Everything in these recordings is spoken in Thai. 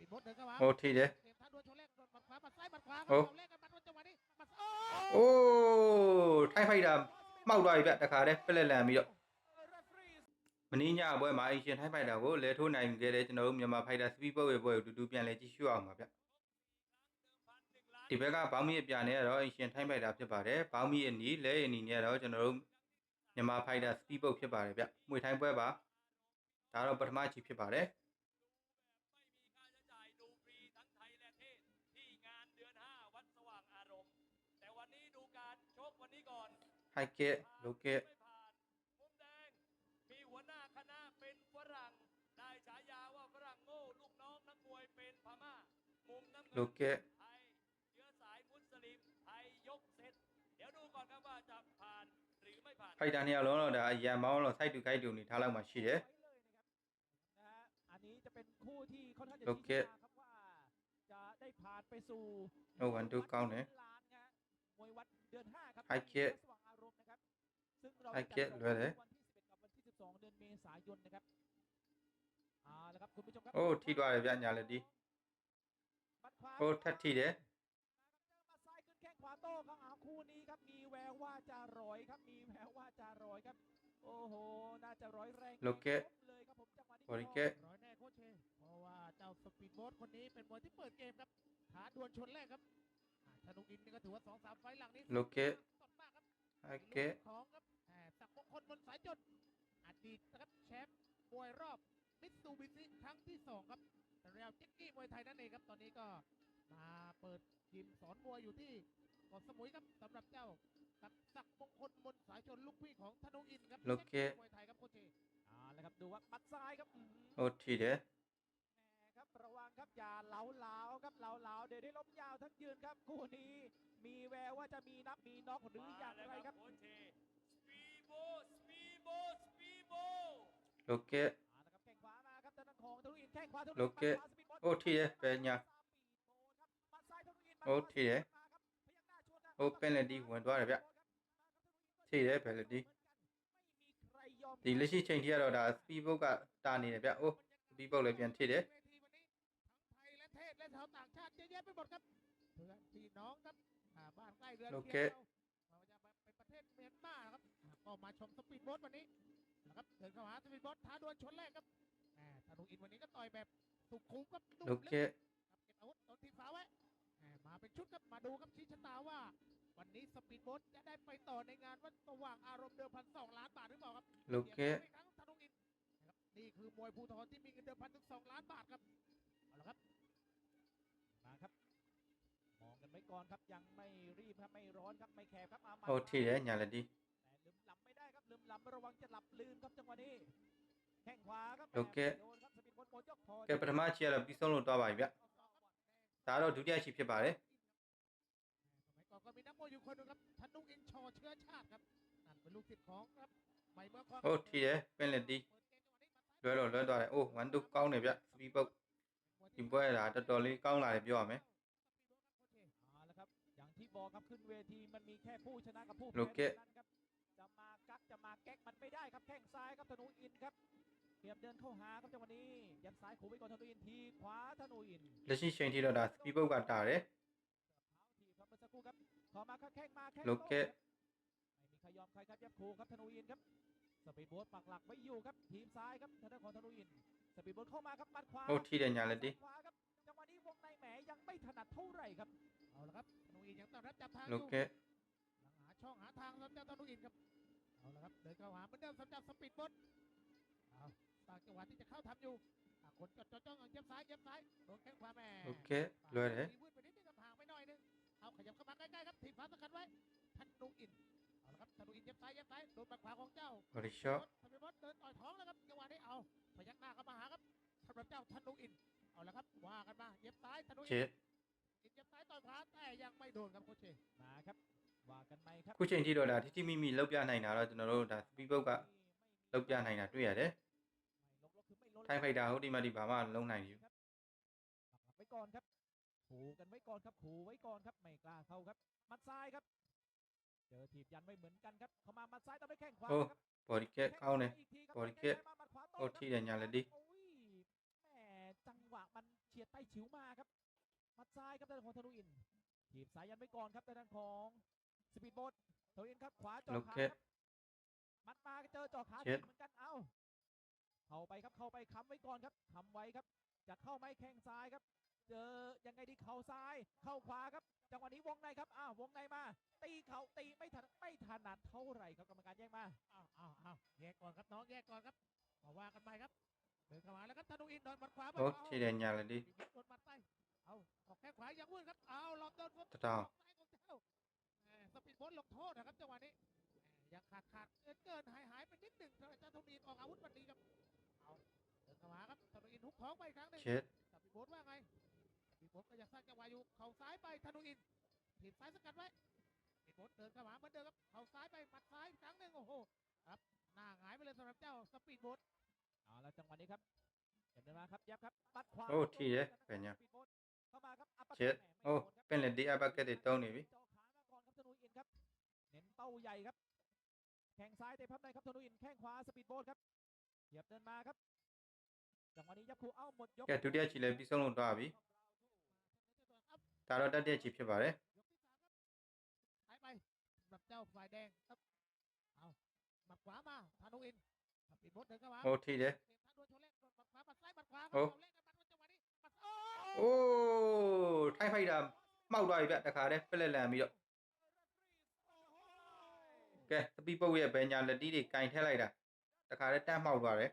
โอ้ทีเดียวโอ้โอ้ไทยไฟดำเมาด้วยแบบตะขาเด้เป็นแหลมมีดอกวันนี้เนี่ยบ่อยมาเอเชียนไทยไฟดำကိုလဲထိုးနိုင်ခဲ့တဲ့ကျွန်တော်တို့မြန်မာဖိုက်တာစပီးဘော့ရဲ့ဘော့ကိုတူတူပြန်လဲကြည့်ရှုအောင်ပါဗျဒီဘက်ကဘောင်းမီရဲ့ပြာနေရတော့အရှင်ထိုင်းဖိုက်တာဖြစ်ပါတယ်ဘောင်းမီရဲ့နီလဲရဲ့နီနေရတော့ကျွန်တော်တို့မြန်မာဖိုက်တာစပီးဘော့ဖြစ်ပါတယ်ဗျမွေထိုင်းပွဲပါဒါတော့ပထမချီဖြစ်ပါတယ်ไฮเกะโลเกะมีหัวหน้าคณะเป็นฝรั่งได้ฉายาว่าฝรั่งโง่ลูกน้องนักมวยเป็นพม่ามุมน้ำเงินโลเกะไทยเชื้อสายมุสลิมไทยยกเซตเดี๋ยวดูก่อนครับว่าจะผ่านหรือไม่ผ่านไฟดาเนี่ยล้อเราဒါရန်မောင်းเราไส้တူไก่တူနေထားလောက်မှရှိတယ်อันนี้จะเป็นคู่ที่ค่อนข้างจะชี้ชะตาครับว่าจะได้ผ่านไปสู่โอ้วันดูเก้าเนี่ยมวยวัดเดือน5ครับไฮเกะสว่างอารมณ์นะครับซึ่งเราไฮเกะเลยวันที่11กับวันที่12เดือนเมษายนนะครับแล้วครับคุณผู้ชมครับโอ้ทีด้วยเลยဗျညာလက်ဒီโอ้ทัดทีเด้มาซ้ายขึ้นแข้งขวาโต้ครับคู่นี้ครับมีแววว่าจะร้อยครับมีแววว่าจะร้อยครับโอ้โหน่าจะร้อยแรงโลเกะเลยครับผมจังหวะนี้โอริเกะร้อยแน่โคชเชเพราะว่าเจ้าสปีดโบ๊ทคนนี้เป็นมวยที่เปิดเกมครับท้าดวลชนแรกครับธนูอินนี่ก็ถือว่า 2-3 ไฟล์หลังนี้โลเกะสดมากครับไฮเกะของครับศักดิ์มงคลบนสายจดอดีตนะครับแชมป์มวยรอบมิตซูบิชิครั้งที่2ครับแต่เรียวเจ็กกี้มวยไทยนั่นเองครับตอนนี้ก็มาเปิดยิมสอนมวยอยู่ที่เกาะสมุยครับสำหรับเจ้าศักดิ์มงคลบนสายชนลูกพี่ของธนูอินครับโลเกะมวยไทยครับโคชเชแล้วครับดูว่ามัดซ้ายครับโอ้ทีเด้ครับระวังครับอย่าเหลาครับเหลาเดี๋ยวได้ล้มยาวทั้งยืนครับคู่นี้มีแววว่าจะมีนับมีน็อกหรืออย่างไรครับโลเกะนะครับแข้งขวามาครับทางด้านของธนูอินแข้งขวาธนูโลเกะโอ้ทีเด้เป็นညာโอ้ทีเด้โอ้เป็นလက်ဒီဝင်သွားတယ်ဗျทีเด้เป็นလက်ဒီဒီလက်ရှိချိန်ထိကတော့ဒါစပီးဘုတ်ကတာနေတယ်ဗျအိုးစပီးဘုတ်လည်းပြန်ထိတယ်ไทยและเทศและชาวต่างชาติเยอะแยะไปหมดครับเพื่อนพี่น้องครับบ้านใกล้เรือนเคียงเราจะไปประเทศเมียนมาครับก็มาชมสปีดโบ๊ทวันนี้นะครับเดินเข้าหาสปีดโบ๊ทท้าดวลชนแรกครับธนูอินวันนี้ก็ต่อยแบบถูกคุ้มครับดุโลเกะเก็บอาวุธโดนทีฟ้าไว้มาเป็นชุดครับมาดูครับชี้ชะตาว่าวันนี้สปีดโบ๊ทจะได้ไปต่อในงานวัดสว่างอารมณ์เดิมพัน2 ล้านบาทหรือเปล่าครับโลเกะธนูอินนี่คือมวยภูธรที่มีเงินเดิมพันถึง2 ล้านบาทครับเอาละครับมาครับมองกันไว้ก่อนครับยังไม่รีบครับไม่ร้อนครับไม่แคบครับโอ้ทีเด้ညာလက်ဒီแต่ลืมหลับไม่ได้ครับลืมหลับระวังจะหลับลืมครับจังหวะนี้แข้งขวาครับโลเกะโดนครับสปีดโบ๊ทโมยกพอကဲပထမချီကတော့ပြီးဆုံးလို့သွားပါပြီဗျဒါတော့ဒုတိယချီဖြစ်ပါတယ်สมัยก่อนก็มีนักมวยอยู่คนนึงครับธนูอินชอเชื้อชาติครับนั่นเป็นลูกศิษย์ของครับใหม่เมืองคอนโอ้ทีเด้เป็นလက်ဒီလွယ်သွားတယ်အိုး1 2ကောင်းတယ်ဗျစပီးဘုတ်ဒီပွဲဒါတော်တော်လေးကောင်းလာတယ်ပြောရမယ်แล้วครับอย่างที่บอกครับขึ้นเวทีมันมีแค่ผู้ชนะกับผู้แพ้โลเกะนั้นครับจะมากักจะมาแก๊กมันไม่ได้ครับแข้งซ้ายครับธนูอินครับเตรียมเดินเข้าหาครับจังหวะนี้ยัดซ้ายขู่ไว้ก่อนธนูอินทีขวาธนูอินလက်ရှိချိန်ထိတော့ဒါစပီးဘုတ်ကတာတယ်ทีครับเมื่อสักครู่ครับขอมาครับแข้งมาแข้ง โลเกะไม่มีใครยอมใครครับยับขู่ครับธนูอินครับสปีดโบ๊ทปักหลักไว้อยู่ครับทีมซ้ายครับทางด้านของธนูอินสปีดโบ๊ทเข้ามาครับมัดขวาโอ้ทีเด้ညာလက်ဒီขวาครับจังหวะนี้วงในแหมยังไม่ถนัดเท่าไหร่ครับเอาละครับธนูอินยังต้องรับจับทางอ โล ยู่ เกะหาช่องหาทางสำหรับธนูอินครับเอาละครับเดินเข้าหาเหมือนเดิมสำหรับสปีดโบ๊ทเอาต่างจังหวะที่จะเข้าทำอยู่คนจดจ้องเย็บซ้ายโดนแข้งขวาแม่โอเคလွယ်တယ်มีวืดไปนิดนึงกับห่างไปหน่อยนึงเอาขยับเข้ามาใกล้ๆครับถีบฟ้าสกัดไว้ธนูอินเอาละครับธนูอินเย็บซ้ายโดนบัดขวาของเจ้าบริช็อตสปีดโบ๊ทเดินต่อยท้องแล้วครับจังหวะนี้เอาพยักหน้าเข้ามาหาครับสำหรับเจ้าธนูอินเอาละครับว่ากันมาเย็บซ้ายธนูอิน เจ็ด เย็บซ้ายต่อยขวาแต่ยังไม่โดนครับโคชเชมาครับว่ากันไหมครับခုချိန်ထိတော့ဒါတိတိမိမိလောက်ပြနိုင်တာတော့ကျွန်တော်တို့ဒါစပီးဘုတ်ကလောက်ပြနိုင်တာတွေ့ရတယ်ထိုင်းဖိုက်တာဟုတ်ဒီမှာဒီဘာမှလုံးနိုင်ဘူးไว้ก่อนครับขู่กันไว้ก่อนครับขู่ไว้ก่อนครับไม่กล้าเข้าครับมัดซ้ายครับเจอถีบยันไว้เหมือนกันครับเข้ามามัดซ้ายต้องไปแข้งขวาครับဘော်ဒီကက်ကောင်းတယ်ဘော်ဒီကက်โอ้ทีเด้ညာလက်ဒီแหมจังหวะมันเฉียด ไต้ฉิวมาครับหมัดซ้ายครับด้านของธนูอินถีบสายยันไว้ก่อนครับด้านของสปีดโบ๊ทธนูอินครับขวาจ่อ โอ ขา เค ครับมัดมาเจอจ่อขา เช็ด เหมือนกันเอาเข้าไปครับเข้าไปค้ำไว้ก่อนครับค้ำไว้ครับจะเข้าไหมแข้งซ้ายครับเจอยังไงดีเข่าซ้ายเข้าขวาครับจังหวะนี้วงในครับวงในมาตีเข่าตีไม่ถนัดเท่าไหร่ครับกรรมการแยกมา อ้าวแยกก่อนครับน้องแยกก่อนครับมาว่ากันไปครับเดินเข้ามาแล้วครับธนูอินโดนหมัดขวา โอ้ทีเดียวญาเลยดิ โดนหมัดใต้เอาออกแข้งขวายังวุ่นครับเอาหลอกโดนครับ ตะตาว ซ้ายของเจ้าสปีดโบ๊ทลงโทษนะครับจังหวะนี้ยังขาดเกินหายไปนิดหนึ่งเจ้าธนูอินออกอาวุธวันนี้ครับเอาเดินเข้ามาครับธนูอินหุกท้องไปอีกครั้งหนึ่ง เช็ด สปีดโบ๊ทว่าไงสปีดโบ๊ทก็ยังสร้างจังหวะอยู่เข่าซ้ายไปธนูอินถีบซ้ายสกัดไว้สปีดโบ๊ทเดินเข้ามาเหมือนเดิมครับเข่าซ้ายไปหมัดซ้ายอีกครั้งหนึ่งโอ้โหครับหน้าหงายไปเลยสำหรับเจ้าสปีดโบ๊ท เอาแล้วจังหวะนี้ครับเดินมาครับยับครับปัดขวา โอ้ทีเดียวเป็นยัง เข้ามาครับอัปเปอร์ เช็ด แหม่ โอ้ ไม่โดนครับ เป็นเลยดีอาบาเกตตรงนี้วิ เจาะขามาก่อนครับธนูอินครับเน้นเป้าใหญ่ครับแข้งซ้ายเตะพับในครับธนูอินแข้งขวาสปีดโบ๊ทครับเหยียบเดินมาครับจังหวะนี้ยับคูหมดยก ကဲဒုတိယချီလည်းပြီးဆုံးလို့တော့ပြီဒါတော့တတိယချီဖြစ်ပါတယ် ยกที่สามครับหายไปสำหรับเจ้าฝ่ายแดงครับเอาหมัดขวามาธนูอินสปีดโบ๊ทเดินเข้ามา ဟိုထီတယ် เตะทางดวลโชว์เล่นหมัดขวาหมัดซ้ายหมัดขวาค โอ้ รับเอาเล่นกันหมัดจังหวะนี้หมัดโอ้ โอ้ထိုင်းဖိုက်တာမှောက်သွားပြီဗျတခါတည်းပလက်လန်ပြီးတော့ကဲစပီပုတ်ရဲ့ဘယ်ညာလက်တီးတွေကင်ထည့်လိုက်တာတခါတည်းတန်းမှောက်သွားတယ်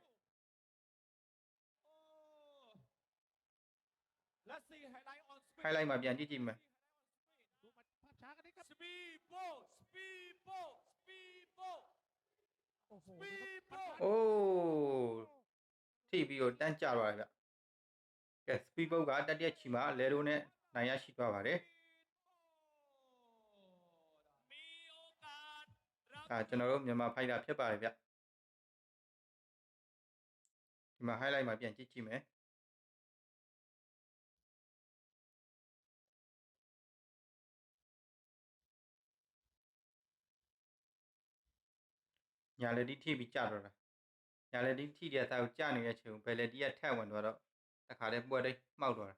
และซีไฮไลท์ออนสปีด ဟိုက်လိုက်မှပြန်ကြည့်ကြည့်မယ် ดูหมัดภาพช้ากันนิดครับ สปีโป้สปีโป้สปีโป้ โอ้โห ปี นี่ โป้ ครับ โอ้ထိပြီးတော့တန်းကျသွားတယ်ဗျကဲစပီပုတ်ကတတိယချီမှာလဲရိုးနဲ့နိုင်ရရှိသွားပါတယ် มีโอกาสကျွန်တော်တို့မြန်မာဖိုက်တာဖြစ်ပါတယ်ဗျဒီမှာ highlight မှာပြန်ကြည့်ကြည့်မယ်ညာလက်တီထိပြီးကျတော့တာညာလက်တီထိတဲ့အသားကိုကျနေတဲ့အချိန်ဘယ်လက်တီကထက်ဝင်သွားတော့တခါတည်းပွက်တိတ်မှောက်သွားတာ